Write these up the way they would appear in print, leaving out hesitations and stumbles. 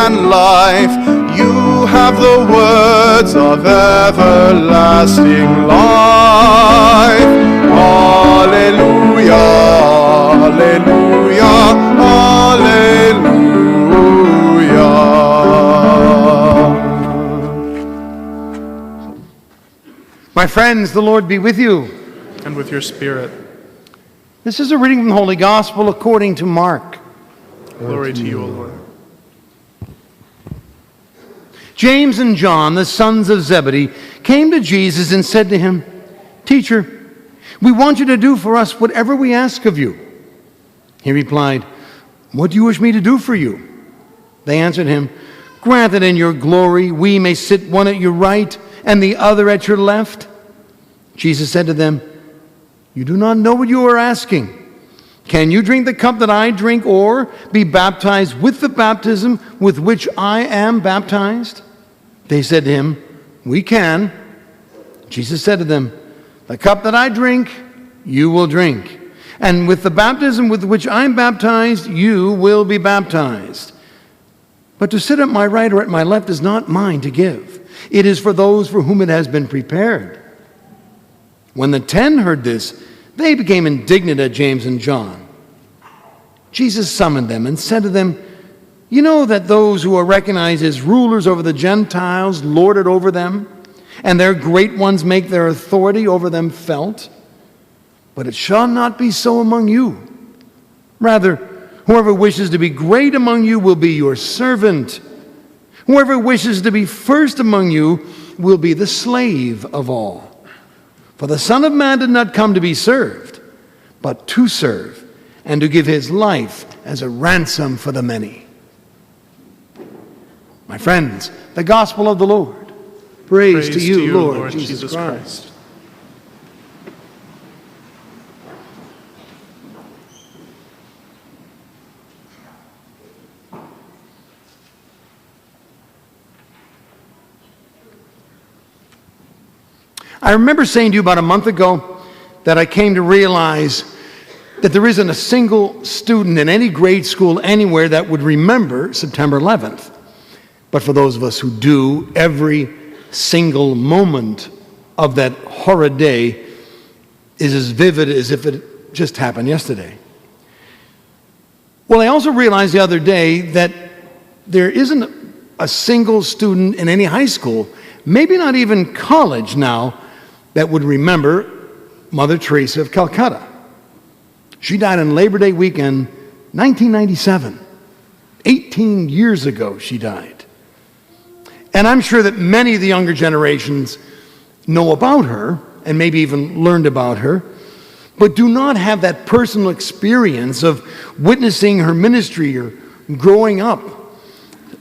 and life. You have the words of everlasting life. Alleluia, alleluia, alleluia. My friends, the Lord be with you. And with your spirit. This is a reading from the Holy Gospel according to Mark. Glory to you, O Lord. James and John, the sons of Zebedee, came to Jesus and said to him, "Teacher, we want you to do for us whatever we ask of you." He replied, "What do you wish me to do for you?" They answered him, "Grant that in your glory we may sit one at your right and the other at your left." Jesus said to them, "You do not know what you are asking. Can you drink the cup that I drink, or be baptized with the baptism with which I am baptized?" They said to him, "We can." Jesus said to them, "The cup that I drink, you will drink. And with the baptism with which I am baptized, you will be baptized. But to sit at my right or at my left is not mine to give. It is for those for whom it has been prepared." When the 10 heard this, they became indignant at James and John. Jesus summoned them and said to them, "You know that those who are recognized as rulers over the Gentiles lord it over them, and their great ones make their authority over them felt. But it shall not be so among you. Rather, whoever wishes to be great among you will be your servant. Whoever wishes to be first among you will be the slave of all. For the Son of Man did not come to be served, but to serve, and to give his life as a ransom for the many." My friends, the gospel of the Lord. Praise to you, Lord Jesus Christ. I remember saying to you about a month ago that I came to realize that there isn't a single student in any grade school anywhere that would remember September 11th. But for those of us who do, every single moment of that horrid day is as vivid as if it just happened yesterday. Well, I also realized the other day that there isn't a single student in any high school, maybe not even college now, that would remember Mother Teresa of Calcutta. She died on Labor Day weekend, 1997. 18 years ago she died. And I'm sure that many of the younger generations know about her, and maybe even learned about her, but do not have that personal experience of witnessing her ministry or growing up,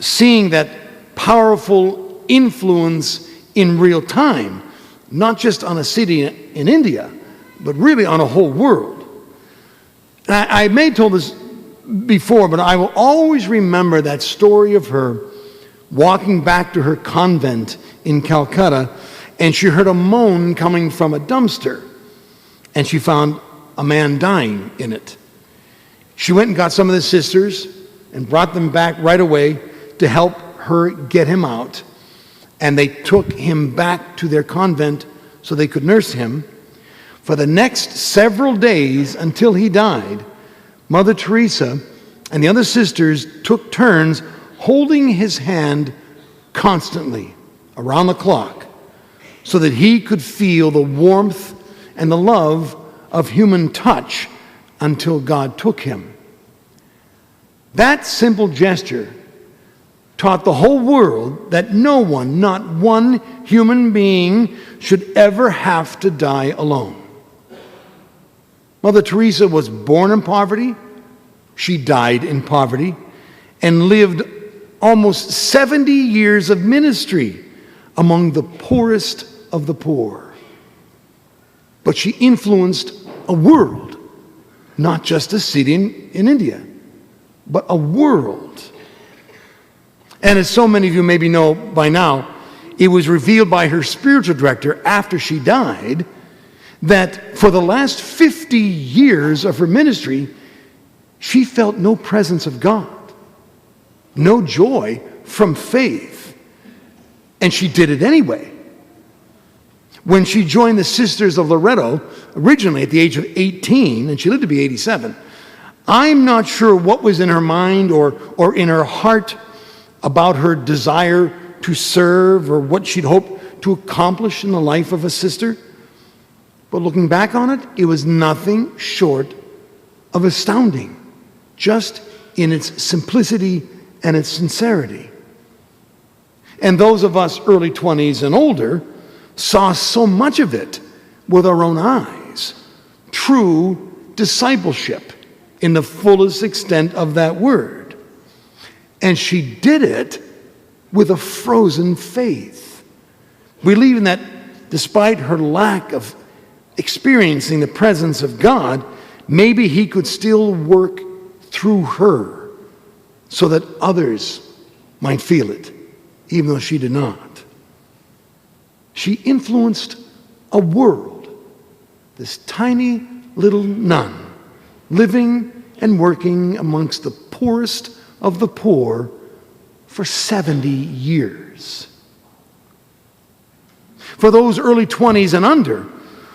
seeing that powerful influence in real time, not just on a city in India, but really on a whole world. And I may have told this before, but I will always remember that story of her walking back to her convent in Calcutta, and she heard a moan coming from a dumpster, and she found a man dying in it. She went and got some of the sisters and brought them back right away to help her get him out. And they took him back to their convent so they could nurse him. For the next several days until he died, Mother Teresa and the other sisters took turns holding his hand constantly around the clock so that he could feel the warmth and the love of human touch until God took him. That simple gesture taught the whole world that no one, not one human being, should ever have to die alone. Mother Teresa was born in poverty, she died in poverty, and lived almost 70 years of ministry among the poorest of the poor. But she influenced a world, not just a city in India, but a world. And as so many of you maybe know by now, it was revealed by her spiritual director after she died that for the last 50 years of her ministry, she felt no presence of God, no joy from faith. And she did it anyway. When she joined the Sisters of Loretto, originally at the age of 18, and she lived to be 87, I'm not sure what was in her mind or in her heart about her desire to serve or what she'd hoped to accomplish in the life of a sister. But looking back on it, it was nothing short of astounding, just in its simplicity and its sincerity. And those of us early 20s and older saw so much of it with our own eyes. True discipleship in the fullest extent of that word. And she did it with a frozen faith, believing that despite her lack of experiencing the presence of God, maybe he could still work through her so that others might feel it, even though she did not. She influenced a world, this tiny little nun, living and working amongst the poorest of the poor for 70 years. For those early 20s and under,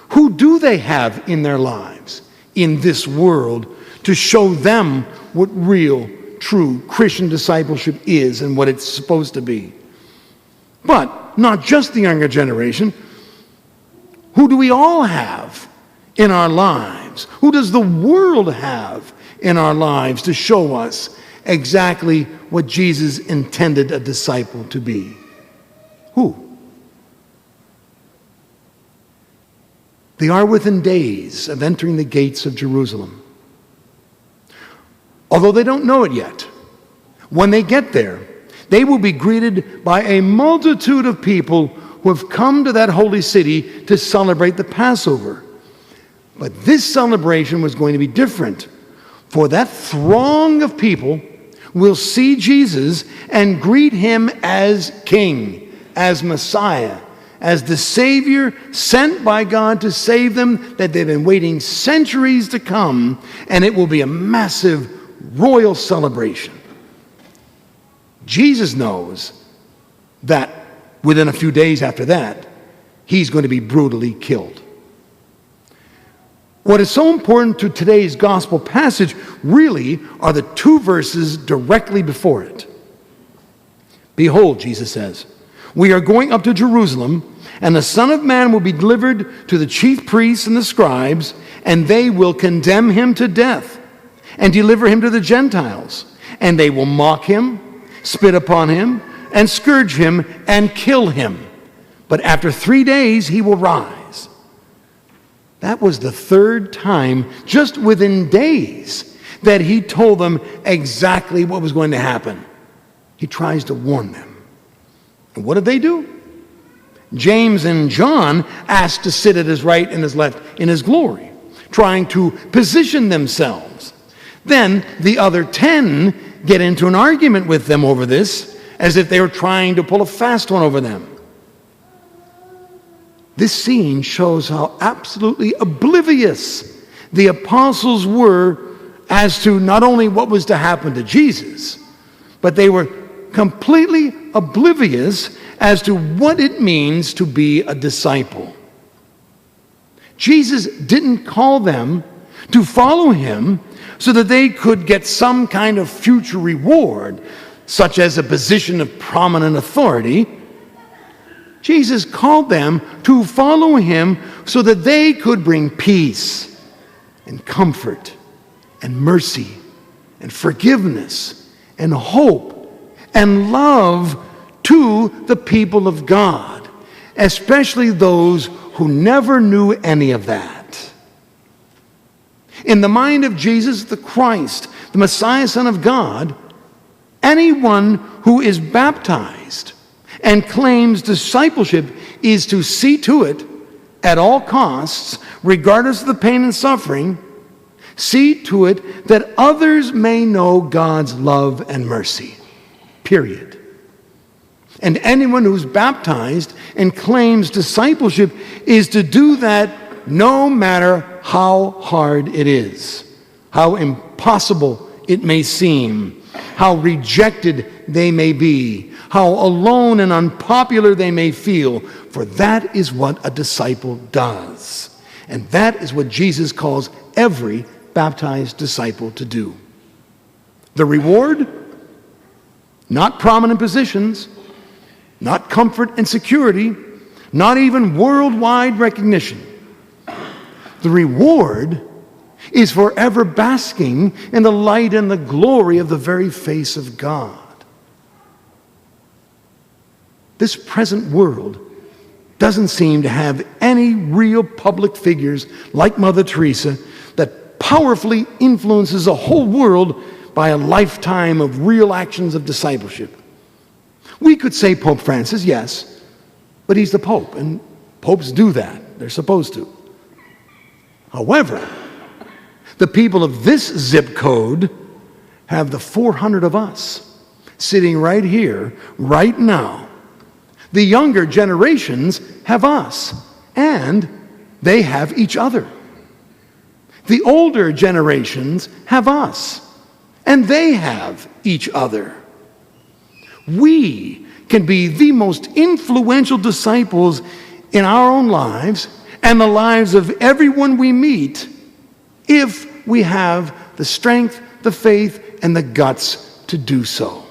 who do they have in their lives, in this world, to show them what real, true Christian discipleship is and what it's supposed to be? But not just the younger generation. Who do we all have in our lives? Who does the world have in our lives to show us exactly what Jesus intended a disciple to be? Who? They are within days of entering the gates of Jerusalem. Although they don't know it yet, when they get there, they will be greeted by a multitude of people who have come to that holy city to celebrate the Passover. But this celebration was going to be different, for that throng of people will see Jesus and greet him as King, as Messiah, as the Savior sent by God to save them, that they've been waiting centuries to come, and it will be a massive royal celebration. Jesus knows that within a few days after that, he's going to be brutally killed. What is so important to today's gospel passage really are the two verses directly before it. Behold, Jesus says, we are going up to Jerusalem, and the Son of Man will be delivered to the chief priests and the scribes, and they will condemn him to death and deliver him to the Gentiles. And they will mock him, spit upon him, and scourge him, and kill him. But after 3 days he will rise. That was the third time, just within days, that he told them exactly what was going to happen. He tries to warn them. And what did they do? James and John asked to sit at his right and his left in his glory, trying to position themselves. Then the other 10 get into an argument with them over this, as if they were trying to pull a fast one over them. This scene shows how absolutely oblivious the apostles were as to not only what was to happen to Jesus, but they were completely oblivious as to what it means to be a disciple. Jesus didn't call them to follow him so that they could get some kind of future reward, such as a position of prominent authority. Jesus called them to follow him so that they could bring peace and comfort and mercy and forgiveness and hope and love to the people of God, especially those who never knew any of that. In the mind of Jesus the Christ, the Messiah, Son of God, anyone who is baptized and claims discipleship is to see to it at all costs, regardless of the pain and suffering, see to it that others may know God's love and mercy. Period. And anyone who's baptized and claims discipleship is to do that no matter how hard it is, how impossible it may seem, how rejected they may be, how alone and unpopular they may feel, for that is what a disciple does. And that is what Jesus calls every baptized disciple to do. The reward? Not prominent positions, not comfort and security, not even worldwide recognition. The reward is forever basking in the light and the glory of the very face of God. This present world doesn't seem to have any real public figures like Mother Teresa that powerfully influences a whole world by a lifetime of real actions of discipleship. We could say Pope Francis, yes, but he's the Pope, and popes do that. They're supposed to. However, the people of this zip code have the 400 of us sitting right here, right now. The younger generations have us, and they have each other. The older generations have us, and they have each other. We can be the most influential disciples in our own lives and the lives of everyone we meet if we have the strength, the faith, and the guts to do so.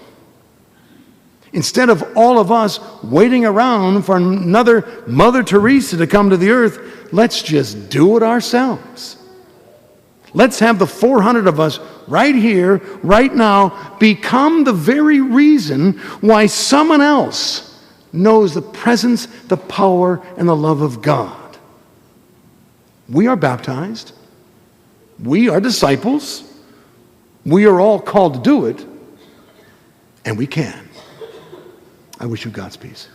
Instead of all of us waiting around for another Mother Teresa to come to the earth, let's just do it ourselves. Let's have the 400 of us right here, right now, become the very reason why someone else knows the presence, the power, and the love of God. We are baptized. We are disciples. We are all called to do it, and we can. I wish you God's peace.